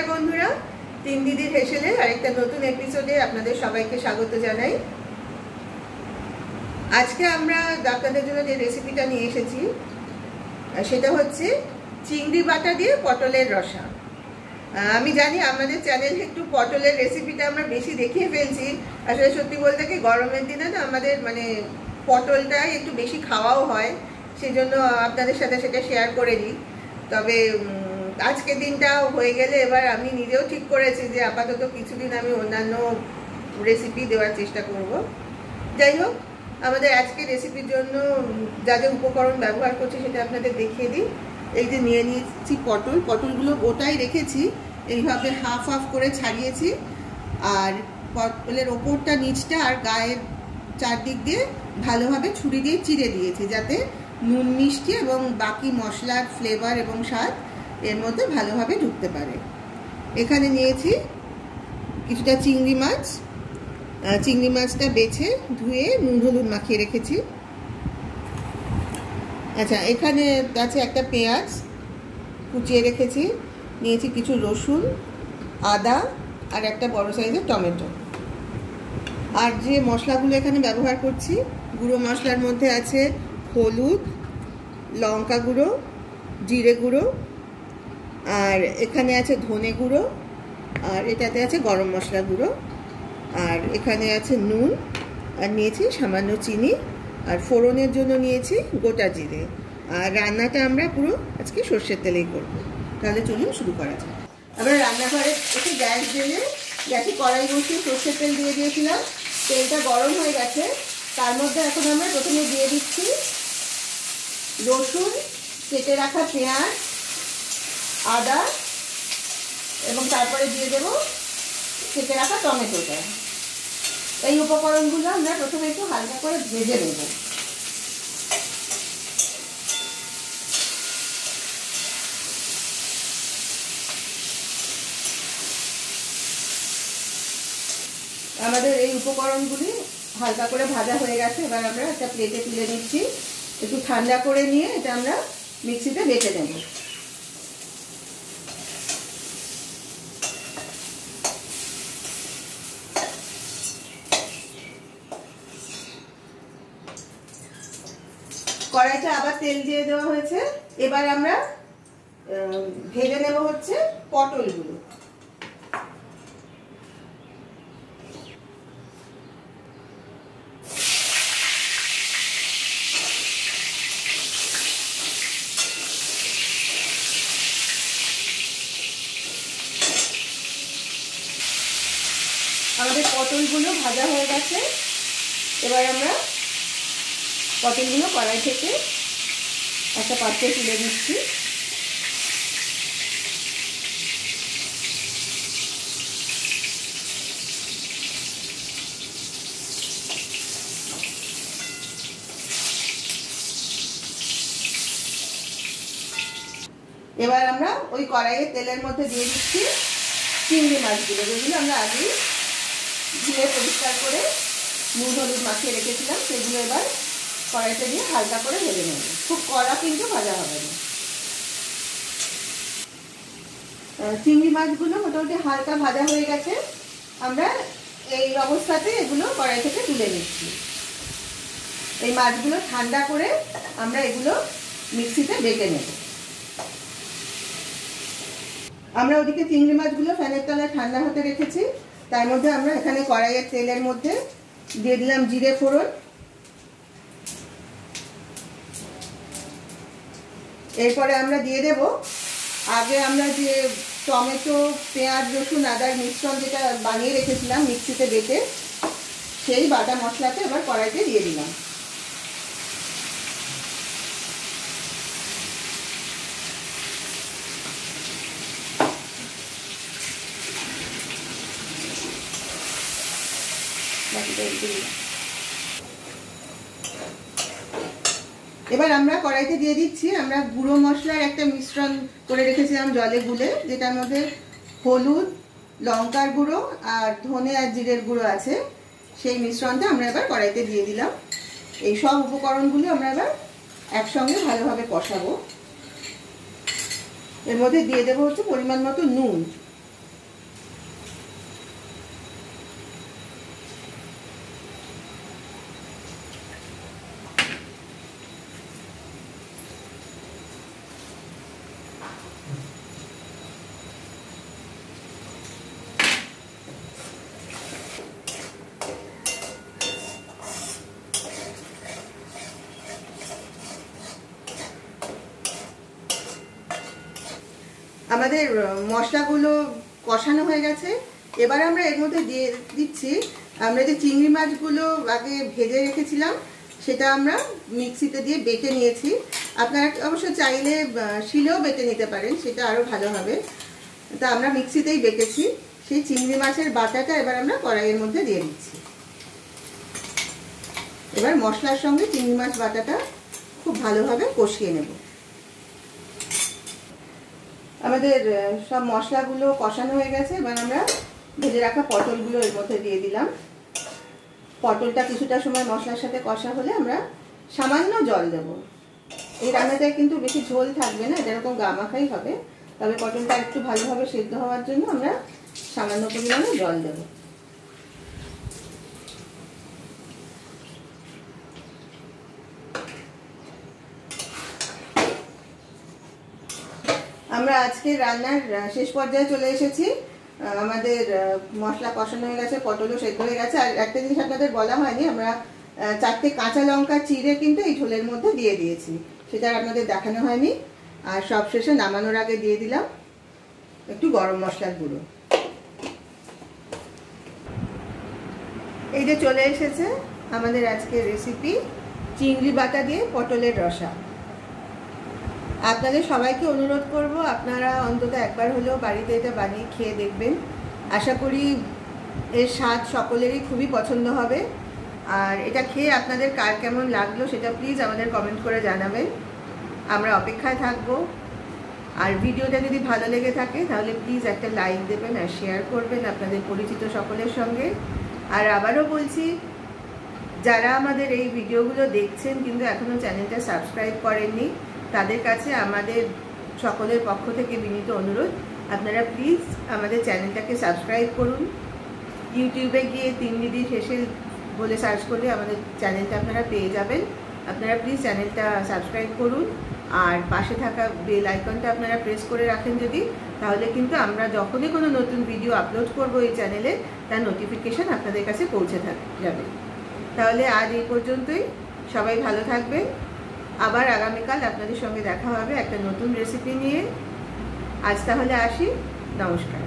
বন্ধুরা, তিন দিদির হেসেলে আরেকটা নতুন এপিসোডে আপনাদের সবাইকে স্বাগত জানাই। আজকে আমরা আপনাদের জন্য যে রেসিপিটা নিয়ে এসেছি সেটা হচ্ছে চিংড়ি বাটা দিয়ে পটলের রসা। আমি জানি আমাদের চ্যানেলে একটু পটলের রেসিপিটা আমরা বেশি দেখিয়ে ফেলছি। আসলে সত্যি বলতে কি গরমের দিনে না আমাদের পটলটাই একটু বেশি খাওয়াও হয়, সেই জন্য আপনাদের সাথে সেটা শেয়ার করে দিই। তবে আজকে দিনটা হয়ে গেলে এবার আমি নিজেও ঠিক করেছি যে আপাতত কিছুদিন আমি অন্যান্য রেসিপি দেওয়ার চেষ্টা করব। যাই হোক, আমাদের আজকে রেসিপির জন্য যা যা উপকরণ ব্যবহার করছি সেটা আপনাদের দেখিয়ে দিই। এই যে নিয়ে নিয়েছি পটলগুলো গোটাই রেখেছি, এইভাবে হাফ হাফ করে ছাড়িয়েছি। আর পটলের ওপরটা, নিচটা আর গায়ের চারদিক দিয়ে ভালোভাবে ছুরি দিয়ে চিড়ে দিয়েছি, যাতে নুন মিষ্টি এবং বাকি মশলার ফ্লেভার এবং স্বাদ এর মধ্যে ভালোভাবে ঢুকতে পারে। এখানে নিয়েছি কিছুটা চিংড়ি মাছ। চিংড়ি মাছটা বেছে ধুয়ে নুন হলুদ মাখিয়ে রেখেছি। আচ্ছা, এখানে আছে একটা পেঁয়াজ কুচিয়ে রেখেছি। নিয়েছি কিছু রসুন, আদা আর একটা বড় সাইজের টমেটো। আর যে মশলাগুলো এখানে ব্যবহার করছি, গুঁড়ো মশলার মধ্যে আছে হলুদ, লঙ্কা গুঁড়ো, জিরে গুঁড়ো, আর এখানে আছে ধনে গুঁড়ো, আর এটাতে আছে গরম মশলা গুঁড়ো, আর এখানে আছে নুন, আর নিয়েছি সামান্য চিনি, আর ফোড়নের জন্য নিয়েছি গোটা জিরে। আর রান্নাটা আমরা পুরো আজকে সর্ষের তেলেই করব। তাহলে চলুন শুরু করা যাক। আমরা রান্নাঘরে একটু গ্যাস জ্বেলে গ্যাসে কড়াই বসিয়ে সর্ষের তেল দিয়ে দিয়েছিলাম। তেলটা গরম হয়ে গেছে। তার মধ্যে এখন আমরা প্রথমে দিয়ে দিচ্ছি রসুন, কেটে রাখা পেঁয়াজ, আদা, এবং তারপরে দিয়ে দেব কেটে রাখা টমেটোটা। এই উপকরণগুলো আমরা প্রথমে একটু হালকা করে ভেজে নেব। আমাদের এই উপকরণগুলি হালকা করে ভাজা হয়ে গেছে। এবার আমরা একটা প্লেটে তুলে নিচ্ছি। একটু ঠান্ডা করে নিয়ে এটা আমরা মিক্সিতে বেটে নেব। কড়াইতে আবার তেল দিয়ে দেওয়া হয়েছে। এবার আমরা ভেজে নেব হচ্ছে পটলগুলো। আমাদের পটলগুলো ভাজা হয়ে গেছে। এবার আমরা পটলগুলো কড়াই থেকে একটা পাত্রে তুলে দিচ্ছি। এবার আমরা ওই কড়াইয়ের তেলের মধ্যে দিয়ে দিচ্ছি চিংড়ি মাছগুলো, যেগুলো আমরা আগে ধুয়ে পরিষ্কার করে নুন হলুদ মাখিয়ে রেখেছিলাম। সেগুলো এবার কড়াইতে দিয়ে হালকা করে ভেজে নেব। খুব কড়া কিন্তু ভাজা হবে না। চিংড়ি মাছগুলো মোটামুটি হালকা ভাজা হয়ে গেছে। আমরা এই অবস্থাতে এগুলো কড়াই থেকে তুলে নিচ্ছি। এই মাছগুলো ঠান্ডা করে আমরা এগুলো মিক্সিতে বেটে নেব। আমরা ওদিকে চিংড়ি মাছগুলো ফ্যানের তলায় ঠান্ডা হতে রেখেছি। তার মধ্যে আমরা এখানে কড়াইয়ের তেলের মধ্যে দিয়ে দিলাম জিরে ফোড়ন। এরপরে আমরা দিয়ে দেব আগে আমরা যে টমেটো, পেঁয়াজ, রসুন, আদার মিশ্রণ যেটা বানিয়ে রেখেছিলাম মিক্সিতে বেটে, সেই বাটা মশলাটা এবার কড়াইতে দিয়ে দিলাম। এবার আমরা কড়াইতে দিয়ে দিচ্ছি আমরা গুঁড়ো মশলার একটা মিশ্রণ করে রেখেছিলাম জলে গুলে, যেটার মধ্যে হলুদ, লঙ্কার গুঁড়ো আর ধনে আর জিরের গুঁড়ো আছে। সেই মিশ্রণটা আমরা এবার কড়াইতে দিয়ে দিলাম। এই সব উপকরণগুলো আমরা এবার একসঙ্গে ভালোভাবে কষাবো। এর মধ্যে দিয়ে দেবো হচ্ছে পরিমাণ মতো নুন। আমাদের মশলাগুলো কষানো হয়ে গেছে। এবার আমরা এর মধ্যে দিয়ে দিচ্ছি আমরা যে চিংড়ি মাছগুলো আগে ভেজে রেখেছিলাম, সেটা আমরা মিক্সিতে দিয়ে বেটে নিয়েছি। আপনারা অবশ্য চাইলে শিলেও বেটে নিতে পারেন, সেটা আরও ভালো হবে। তা আমরা মিক্সিতেই বেটেছি। সেই চিংড়ি মাছের বাটাটা এবার আমরা কড়াইয়ের মধ্যে দিয়ে দিচ্ছি। এবার মশলার সঙ্গে চিংড়ি মাছ বাটাটা খুব ভালোভাবে কষিয়ে নেব। আমাদের সব মশলাগুলো কষানো হয়ে গেছে। এবার আমরা ভেজে রাখা পটলগুলো এর মধ্যে দিয়ে দিলাম। পটলটা কিছুটা সময় মশলার সাথে কষা হলে আমরা সামান্য জল দেব। এই রান্নাটায় কিন্তু বেশি ঝোল থাকবে না, এটা এরকম গামাখাই হবে। তবে পটলটা একটু ভালোভাবে সেদ্ধ হওয়ার জন্য আমরা সামান্য পরিমাণে জল দেব। আমরা আজকে রান্নার শেষ পর্যায়ে চলে এসেছি। আমাদের মশলা কষানো হয়ে গেছে, পটলও সেদ্ধ হয়ে গেছে। আর একটা জিনিস আপনাদের বলা হয়নি, আমরা 4টে কাঁচা লঙ্কা চিড়ে কিন্তু এই ঝোলের মধ্যে দিয়ে দিয়েছি, সেটা আপনাদের দেখানো হয়নি। আর সবশেষে নামানোর আগে দিয়ে দিলাম একটু গরম মশলার গুঁড়ো। এই যে চলে এসেছে আমাদের আজকের রেসিপি, চিংড়ি বাটা দিয়ে পটলের রসা। আপনাদের সবাইকে অনুরোধ করব, আপনারা অন্তত একবার হলেও বাড়িতে এটা বানিয়ে খেয়ে দেখবেন। আশা করি এর স্বাদ সকলেরই খুবই পছন্দ হবে। আর এটা খেয়ে আপনাদের কার কেমন লাগলো সেটা প্লিজ আমাদের কমেন্ট করে জানাবেন, আমরা অপেক্ষায় থাকব। আর ভিডিওটা যদি ভালো লেগে থাকে তাহলে প্লিজ একটা লাইক দেবেন আর শেয়ার করবেন আপনাদের পরিচিত সকলের সঙ্গে। আর আবারও বলছি, যারা আমাদের এই ভিডিওগুলো দেখছেন কিন্তু এখনও চ্যানেলটা সাবস্ক্রাইব করেননি, তাদের কাছে আমাদের সকলের পক্ষ থেকে বিনীত অনুরোধ, আপনারা প্লিজ আমাদের চ্যানেলটাকে সাবস্ক্রাইব করুন। ইউটিউবে গিয়ে 3 দিদি ফেসিয়াল বলে সার্চ করলে আমাদের চ্যানেলটা আপনারা পেয়ে যাবেন। আপনারা প্লিজ চ্যানেলটা সাবস্ক্রাইব করুন। আর পাশে থাকা বেল আইকনটা আপনারা প্রেস করে রাখেন যদি, তাহলে কিন্তু আমরা যখনই কোনো নতুন ভিডিও আপলোড করব এই চ্যানেলে, তার নোটিফিকেশান আপনাদের কাছে পৌঁছে যাবে। তাহলে আজ এই পর্যন্তই, সবাই ভালো থাকবেন। আবার আগামীকাল আপনাদের সঙ্গে দেখা হবে একটা নতুন রেসিপি নিয়ে। আজ তাহলে আসি, নমস্কার।